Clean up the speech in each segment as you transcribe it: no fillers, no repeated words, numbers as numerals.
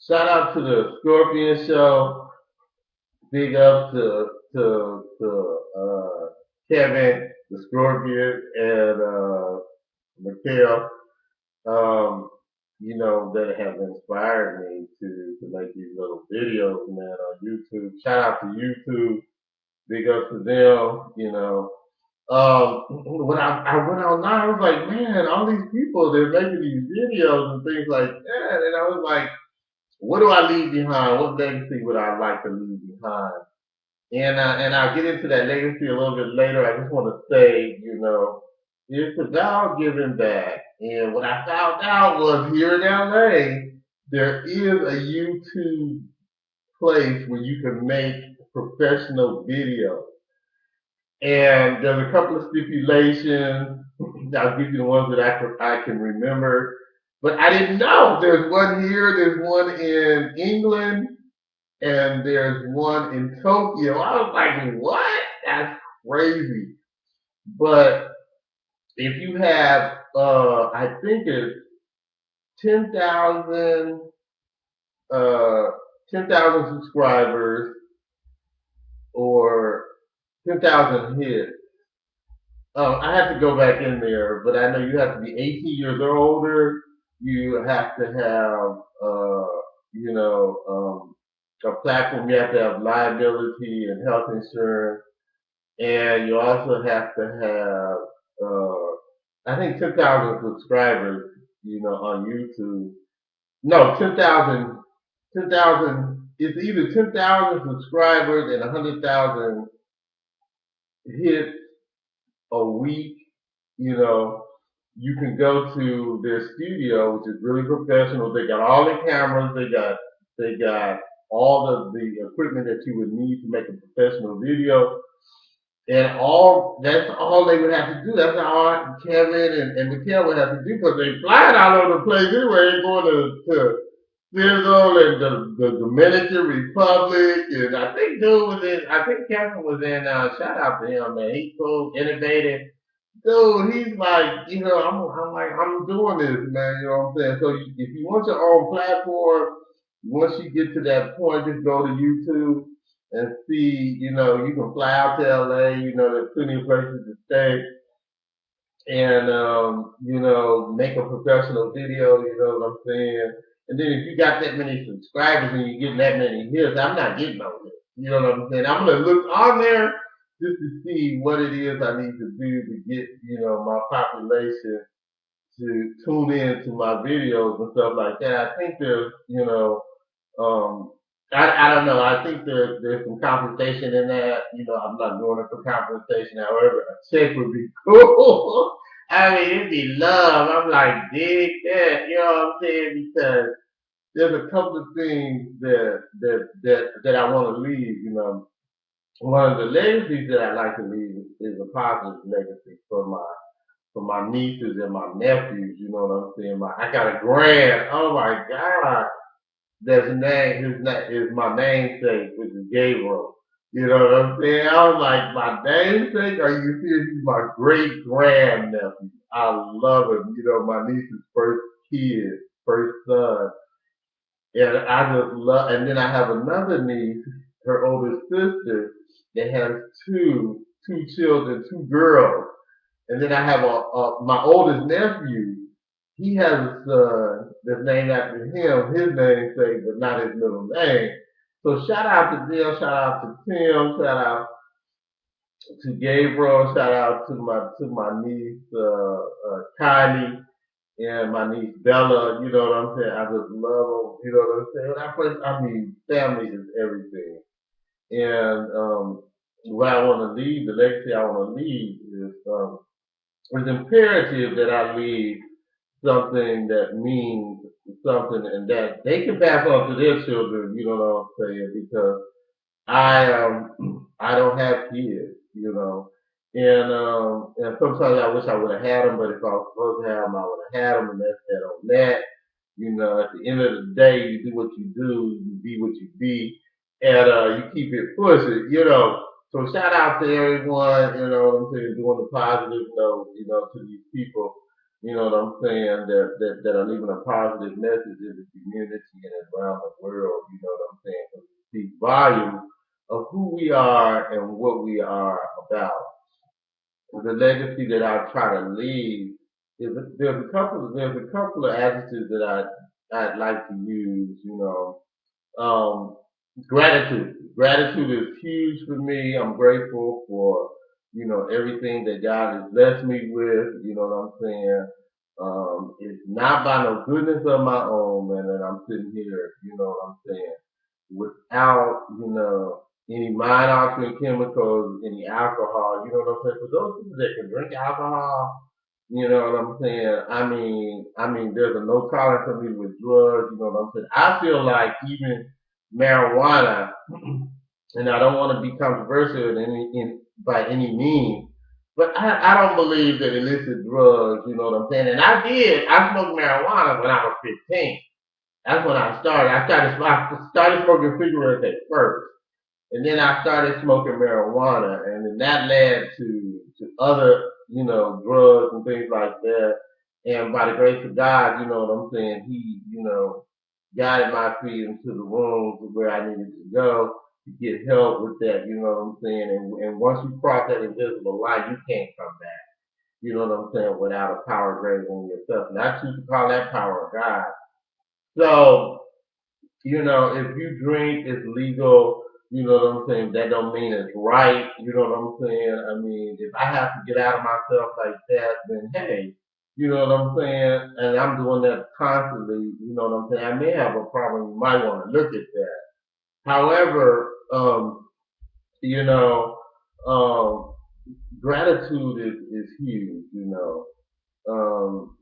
Shout out to the Scorpion Show. Big up to Kevin, the Scorpion, and Mikhail. Um, that have inspired me to make these little videos, man, on YouTube. Shout out to YouTube. Big up to them. When I went online, I was like, man, all these people they're making these videos and things like that, and I was like, what do I leave behind? What legacy would I like to leave behind? And I'll get into that legacy a little bit later. I just want to say, it's about giving back. And what I found out was here in LA, there is a YouTube place where you can make professional videos. And there's a couple of stipulations. I'll give you the ones that I can remember. But I didn't know there's one here, there's one in England, and there's one in Tokyo. I was like, what? That's crazy. But if you have, I think it's 10,000, uh, 10,000 subscribers or 10,000 hits. I have to go back in there, but I know you have to be 18 years or older. You have to have, you know, a platform. You have to have liability and health insurance, and you also have to have, I think 10,000 subscribers, on YouTube. No, 10,000, 10,000. It's either 10,000 subscribers and 100,000 hits a week. You know, you can go to their studio, which is really professional. They got all the cameras. They got all of the equipment that you would need to make a professional video. And all that's all they would have to do. That's all Kevin and Mikhail would have to do because they flying all over the place anyway. They're going to Israel and the Dominican Republic, and I think dude was in. I think Kevin was in. Shout out to him, man. He's so innovative, dude. He's like, I'm like, I'm doing this, man. You know what I'm saying? So if you want your own platform, once you get to that point, just go to YouTube and see. You can fly out to LA. There's plenty of places to stay and make a professional video. You know what I'm saying? And then if you got that many subscribers and you're getting that many hits, I'm not getting on this. You know what I'm saying? I'm gonna look on there just to see what it is I need to do to get my population to tune in to my videos and stuff like that. I think there's um, I don't know. I think there's some compensation in that. I'm not doing it for compensation. However, a check would be cool. I mean, it'd be love. I'm like, dig that. You know what I'm saying? Because there's a couple of things that I want to leave. One of the legacies that I like to leave is a positive legacy for my nieces and my nephews. You know what I'm saying? I got a grand. Oh my God, his name is my namesake, which is Gabriel. You know what I'm saying? I was like, my namesake? Are you serious? He's my great grandnephew. I love him. My niece's first kid, first son. And I just love, and then I have another niece, her older sister, that has two children, two girls. And then I have my oldest nephew. He has a son that's named after him, his namesake, but not his middle name. So shout out to them, shout out to Tim, shout out to Gabriel, shout out to my niece Kylie and my niece Bella. You know what I'm saying? I just love them. You know what I'm saying? Family is everything. And what I want to leave, the legacy I want to leave is it's imperative that I leave something that means something and that they can pass on to their children. You know what I'm saying? Because I don't have kids. And sometimes I wish I would have had them, but if I was supposed to have them, I would have had them, and that's that on that. At the end of the day, you do what you do, you be what you be, and you keep it pushing. So shout out to everyone, what I'm saying, doing the positive note, to these people. you know what I'm saying, that are leaving a positive message in the community and around the world, you know what I'm saying? 'Cause it speaks volume of who we are and what we are about. The legacy that I try to leave is there's a couple of adjectives that I'd like to use, you know. Um, Gratitude. Gratitude is huge for me. I'm grateful for, you know, everything that God has blessed me with. You know what I'm saying? It's not by no goodness of my own, man, that I'm sitting here, you know what I'm saying, without, you know, any mind altering chemicals, any alcohol, you know what I'm saying? For those people that can drink alcohol, you know what I'm saying? I mean, there's a no tolerance for me with drugs. You know what I'm saying? I feel like even marijuana, and I don't want to be controversial by any means, but I don't believe that illicit drugs. You know what I'm saying? And I did. I smoked marijuana when I was 15. That's when I started. I started smoking cigarettes at first. And then I started smoking marijuana, and then that led to other, you know, drugs and things like that. And by the grace of God, you know what I'm saying, He, you know, guided my feet into the rooms where I needed to go to get help with that, you know what I'm saying? And once you cross that invisible line, you can't come back, you know what I'm saying, without a power greater than yourself. And I choose to call that power of God. So, you know, if you drink, it's legal. You know what I'm saying? That don't mean it's right. You know what I'm saying? I mean, if I have to get out of myself like that, then hey, you know what I'm saying? And I'm doing that constantly. You know what I'm saying? I may have a problem. You might want to look at that. However, you know, um, gratitude is huge. You know,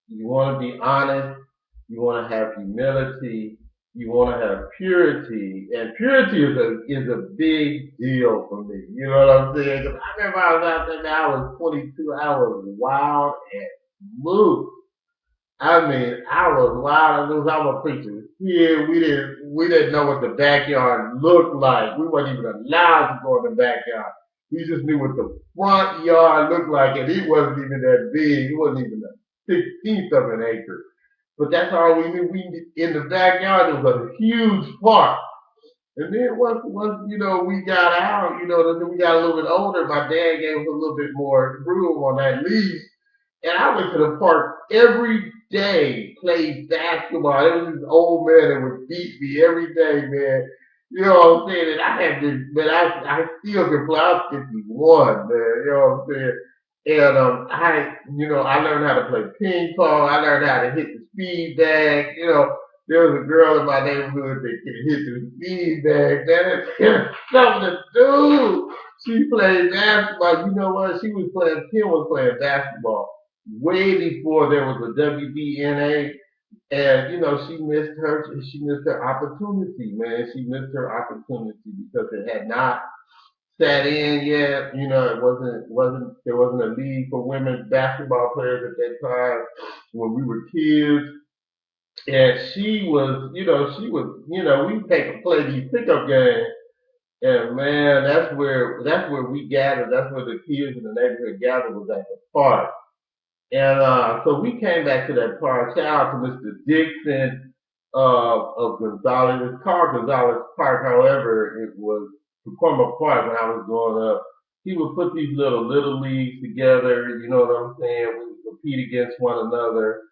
you want to be honest. You want to have humility. You want to have purity, and purity is a big deal for me. You know what I'm saying? 'Cause I remember I was out there. Man, I was 22. I was wild and loose. I mean, I was wild and loose. I'm a preacher. Yeah, we didn't know what the backyard looked like. We weren't even allowed to go in the backyard. We just knew what the front yard looked like, and it wasn't even that big. It wasn't even a 16th of an acre. But that's all we knew. We in the backyard there was a huge park. And then once you know we got out, you know, then we got a little bit older. My dad gave us a little bit more room on that lease, and I went to the park every day, played basketball. There was this old man that would beat me every day, man. You know what I'm saying? And I had this, but I still can play. I was 51, man. You know what I'm saying? And I learned how to play ping pong. I learned how to hit the speed bag. You know, there was a girl in my neighborhood that could hit the speed bag. Man, it's something to do. She played basketball. You know what? Kim was playing basketball way before there was a WBNA. And you know, she missed her opportunity, man. She missed her opportunity because it had not set in yet. You know, there wasn't a league for women basketball players at that time when we were kids. And we take and play these pickup games. And man, that's where we gathered. That's where the kids in the neighborhood gathered was at the park. And so we came back to that park. Shout out to Mr. Dixon of Gonzalez. It's called Gonzalez Park. However, it was Pacoima Park when I was growing up. He would put these little leagues together. You know what I'm saying? We would compete against one another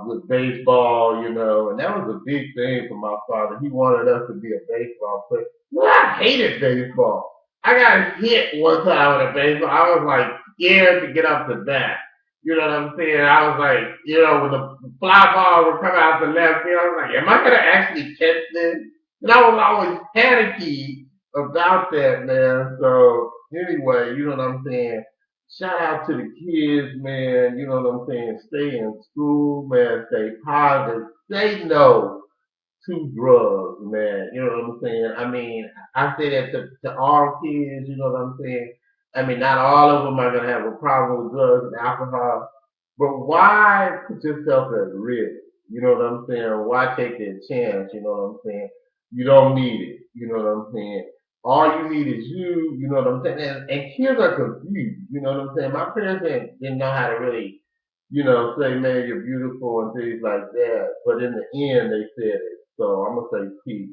with baseball. You know, and that was a big thing for my father. He wanted us to be a baseball player. Well, I hated baseball. I got hit one time with a baseball. I was like scared to get up to bat. You know what I'm saying? I was like, when the fly ball would come out the left field, I was like, am I gonna actually catch this? And I was always panicky about that, man. So anyway, you know what I'm saying? Shout out to the kids, man. You know what I'm saying? Stay in school, man. Stay positive. Say no to drugs, man. You know what I'm saying? I mean, I say that to all kids, you know what I'm saying? I mean, not all of them are going to have a problem with drugs and alcohol, but why put yourself at risk? You know what I'm saying? Why take that chance? You know what I'm saying? You don't need it. You know what I'm saying? All you need is you know what I'm saying? And kids are confused. You know what I'm saying? My parents didn't know how to really say, man, you're beautiful and things like that. But in the end, they said it. So I'm gonna say peace.